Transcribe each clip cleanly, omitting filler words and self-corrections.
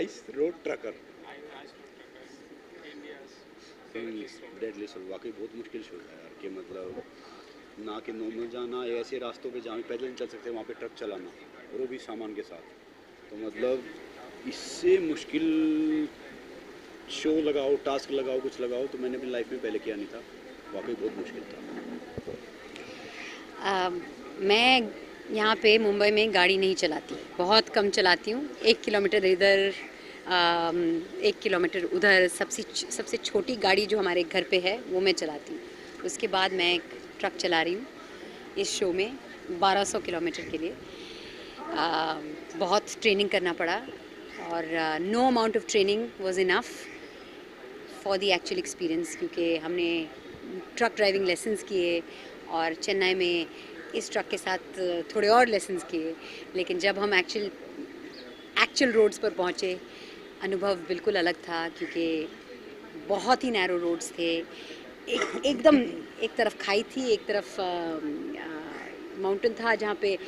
Ice road trucker deadly show वाकई बहुत मुश्किल शो है यार कि मतलब ना कि नॉर्मल जाना ऐसे रास्तों पे जहाँ पैदल नहीं चल सकते वहाँ पे ट्रक चलाना और वो भी सामान के साथ, तो मतलब इससे मुश्किल शो लगाओ, टास्क लगाओ, कुछ लगाओ तो मैंने अपनी लाइफ में पहले किया नहीं था, वाकई बहुत मुश्किल था। मैं यहाँ पे मुंबई में गाड़ी नहीं चलाती, बहुत कम चलाती हूँ। 1 किलोमीटर इधर 1 किलोमीटर उधर, सबसे छोटी गाड़ी जो हमारे घर पे है वो मैं चलाती हूँ। उसके बाद मैं एक ट्रक चला रही हूँ इस शो में 1200 किलोमीटर के लिए। बहुत ट्रेनिंग करना पड़ा और no amount of training was enough for the actual experience, क्योंकि हमने ट्रक ड्राइविंग लेसन्स किए और चेन्नई में इस ट्रक के साथ थोड़े और लेसन्स किए, लेकिन जब हम एक्चुअल रोड्स पर पहुँचे अनुभव बिल्कुल अलग था, क्योंकि बहुत ही नैरो रोड्स थे। एकदम एक तरफ खाई थी, एक तरफ माउंटेन था जहाँ पे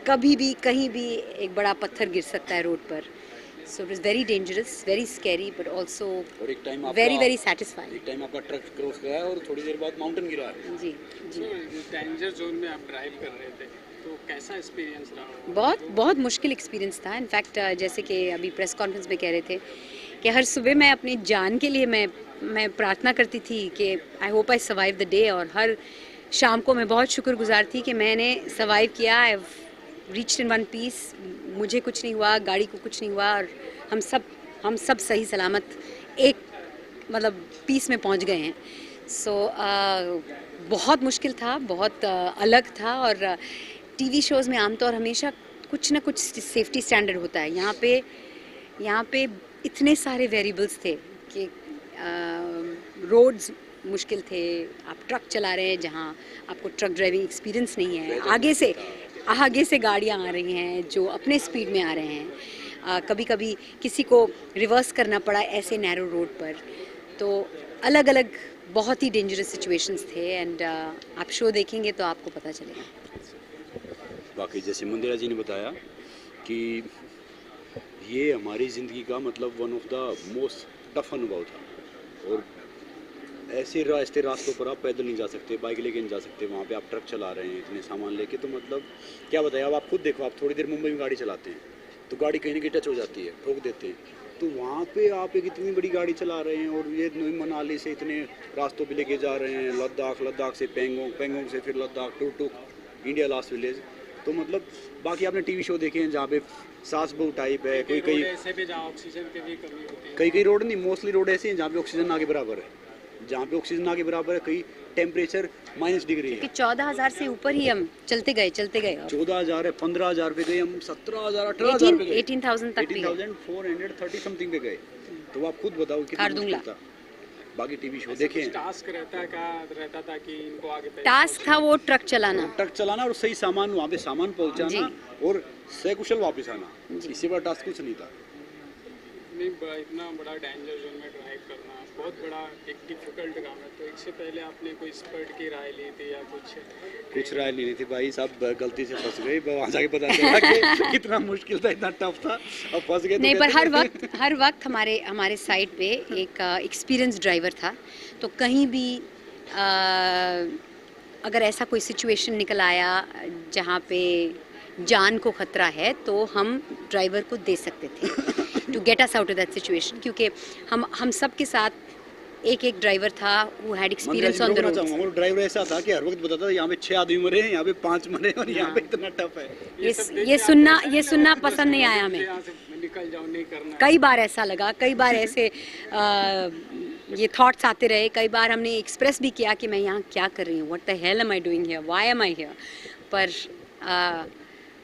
कभी भी कहीं भी एक बड़ा पत्थर गिर सकता है रोड पर। So it was very dangerous, very scary, but also very satisfying. एक टाइम आपका ट्रक क्रॉस किया है और थोड़ी देर बाद माउंटेन गिरा है। जी जी। डेंजर जोन में आप ड्राइव कर रहे थे, तो कैसा एक्सपीरियंस रहा? बहुत मुश्किल एक्सपीरियंस था। इनफैक्ट जैसे कि अभी प्रेस कॉन्फ्रेंस में कह रहे थे कि हर सुबह मैं अपनी जान के लिए मैं प्रार्थना करती थी कि I hope I survive the day, और हर शाम को मैं बहुत शुक्रगुजार थी कि मैंने सर्वाइव किया। I reached in one piece, मुझे कुछ नहीं हुआ, गाड़ी को कुछ नहीं हुआ, और हम सब सही सलामत एक मतलब पीस में पहुंच गए हैं। सो बहुत मुश्किल था, बहुत अलग था। और टीवी शोज़ में आमतौर हमेशा कुछ ना कुछ सेफ्टी स्टैंडर्ड होता है। यहाँ पे इतने सारे वेरिएबल्स थे कि रोड्स मुश्किल थे। आप ट्रक चला रहे हैं जहाँ आपको ट्रक ड्राइविंग एक्सपीरियंस नहीं है, आगे से गाड़ियाँ आ रही हैं जो अपने स्पीड में आ रहे हैं। कभी कभी किसी को रिवर्स करना पड़ा ऐसे नैरो रोड पर। तो अलग अलग बहुत ही डेंजरस सिचुएशंस थे। एंड आप शो देखेंगे तो आपको पता चलेगा। बाकी जैसे मंदिरा जी ने बताया कि ये हमारी ज़िंदगी का मतलब one of the most tough अनुभव था, और ऐसे रास्तों पर आप पैदल नहीं जा सकते, बाइक लेके नहीं जा सकते, वहाँ पे आप ट्रक चला रहे हैं इतने सामान लेके, तो मतलब क्या बताइए। अब आप खुद देखो, आप थोड़ी देर मुंबई में गाड़ी चलाते हैं तो गाड़ी कहीं ना कहीं टच हो जाती है, ठोक देते हैं, तो वहाँ पे आप एक इतनी बड़ी गाड़ी चला रहे हैं और ये मनाली से इतने रास्तों पे लेके जा रहे हैं, लद्दाख से पेंगोंग से फिर लद्दाख टुक इंडिया लास्ट विलेज। तो मतलब बाकी आपने टीवी शो देखे हैं जहाँ पे सांस बहु टाइप है, कोई ऐसे भी जहाँ ऑक्सीजन की भी कमी होती है, कई रोड नहीं, मोस्टली रोड ऐसे हैं जहाँ पे ऑक्सीजन ना के बराबर है, कई टेम्परेचर -डिग्री है। 14,000 से ऊपर ही हम चलते गए 14,000 है, 15,000 पे गए हम, 17,000 18,000 पे गए, 18,000 तक भी 18,430 समथिंग पे गए। तो आप खुद बताओ कितना मुश्किल था। बाकी टीवी शो देखे हैं। टास्क रहता था कि इनको आगे टास्क था वो ट्रक चलाना और सही सामान वहाँ पे सामान पहुँचाना और सकुशल वापस आना, इससे बड़ा टास्क कुछ नहीं था। नहीं, इतना बड़ा डेंजर जोन में ड्राइव करना बहुत बड़ा एक डिफिकल्ट काम है। तो इससे पहले आपने कोई एक्सपर्ट की राय ली थी या कुछ राय ली नहीं थी भाई साहब, गलती से फंस गए, वहाँ जाके पता चला कि कितना मुश्किल था, इतना टफ था, अब फंस गए। नहीं, पर हर वक्त हमारे साइड पे एक एक्सपीरियंस ड्राइवर था, तो कहीं भी अगर ऐसा कोई सिचुएशन निकल आया जहाँ पे जान को खतरा है तो हम ड्राइवर को दे सकते थे to get us out of that situation, क्योंकि हम सब के साथ एक ड्राइवर था who had experience on the road. और ड्राइवर ऐसा था कि हर वक्त बताता था यहाँ पे 6 आदमी मरे हैं, यहाँ पे 5 मरे हैं और यहाँ पे इतना टफ है। ये सुनना पसंद नहीं आया हमें। निकल जाओ, नहीं करना। कई बार ऐसा लगा, कई बार ऐसे ये थॉट्स आते रहे, कई बार हमने एक्सप्रेस भी किया कि मैं यहाँ क्या कर रही हूँ, what the hell am I doing here, why am I here. पर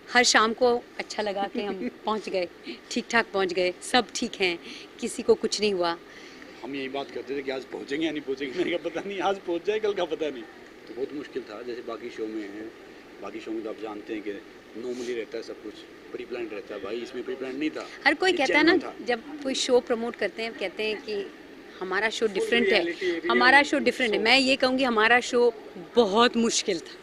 हर शाम को अच्छा लगा कि हम पहुँच गए, ठीक ठाक पहुँच गए, सब ठीक हैं, किसी को कुछ नहीं हुआ। हम यही बात करते थे कि आज पहुँचेंगे या नहीं पहुँचेंगे, मैंने कहा पता नहीं, आज पहुँच जाए कल का पता नहीं। तो बहुत मुश्किल था। जैसे बाकी शो में है, बाकी शो में तो आप जानते हैं कि नॉर्मली रहता है, सब कुछ प्री प्लान रहता है, भाई इसमें प्री प्लान नहीं था। हर कोई कहता है ना, जब कोई शो प्रमोट करते हैं कहते हैं कि हमारा शो डिफरेंट है, हमारा शो डिफरेंट है। मैं ये कहूँगी हमारा शो बहुत मुश्किल था।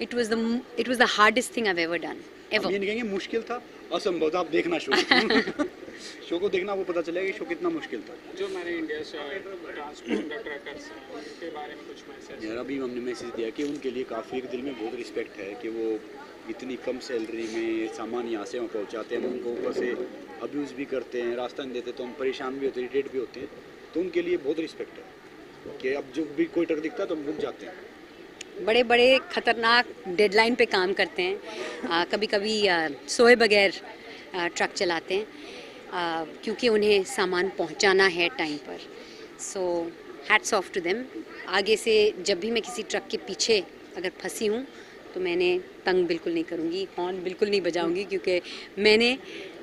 It was the hardest thing I have ever done ever. ये नहीं कहेंगे मुश्किल था, असंभव था, आप देखना शुरू शो को देखना आपको पता चलेगा कि शो कितना मुश्किल था। जो मैंने इंडिया से ट्रांसपोर्ट का ट्रैकर्स हैं उनके बारे में कुछ मैसेज? यार अभी हमने मैसेज दिया कि उनके लिए काफ़ी एक दिल में बहुत रिस्पेक्ट है कि वो इतनी कम सैलरी में सामान यहाँ से वहाँ पहुँचाते हैं, हम उनको ऊपर से अब्यूज़ भी करते हैं, रास्ता नहीं देते तो हम परेशान भी होते हैं, इरिटेट भी होते हैं, तो उनके लिए बहुत रिस्पेक्ट है कि अब जो भी कोई ट्रक दिखता है तो हम रुक जाते हैं। बड़े बड़े खतरनाक डेडलाइन पे काम करते हैं, कभी कभी सोए बगैर ट्रक चलाते हैं, क्योंकि उन्हें सामान पहुंचाना है टाइम पर। So hats off to them. आगे से जब भी मैं किसी ट्रक के पीछे अगर फंसी हूँ तो मैंने तंग बिल्कुल नहीं करूँगी, हॉर्न बिल्कुल नहीं बजाऊँगी, क्योंकि मैंने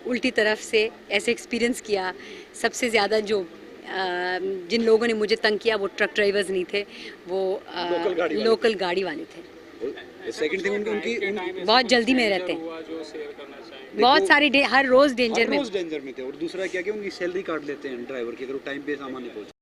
उल्टी तरफ से ऐसे एक्सपीरियंस किया। सबसे ज़्यादा जो जिन लोगों ने मुझे तंग किया वो ट्रक ड्राइवर्स नहीं थे, वो लोकल गाड़ी वाले थे। सेकंड थिंग उनकी बहुत जल्दी में रहते हैं, हुआ जो शेयर करना चाहेंगे? बहुत सारी हर रोज़ डेंजर में। डेंजर में थे, और दूसरा क्या कि उनकी सैलरी काट लेते हैं ड्राइवर की अगर वो टाइम पे सामान नहीं पहुँचा।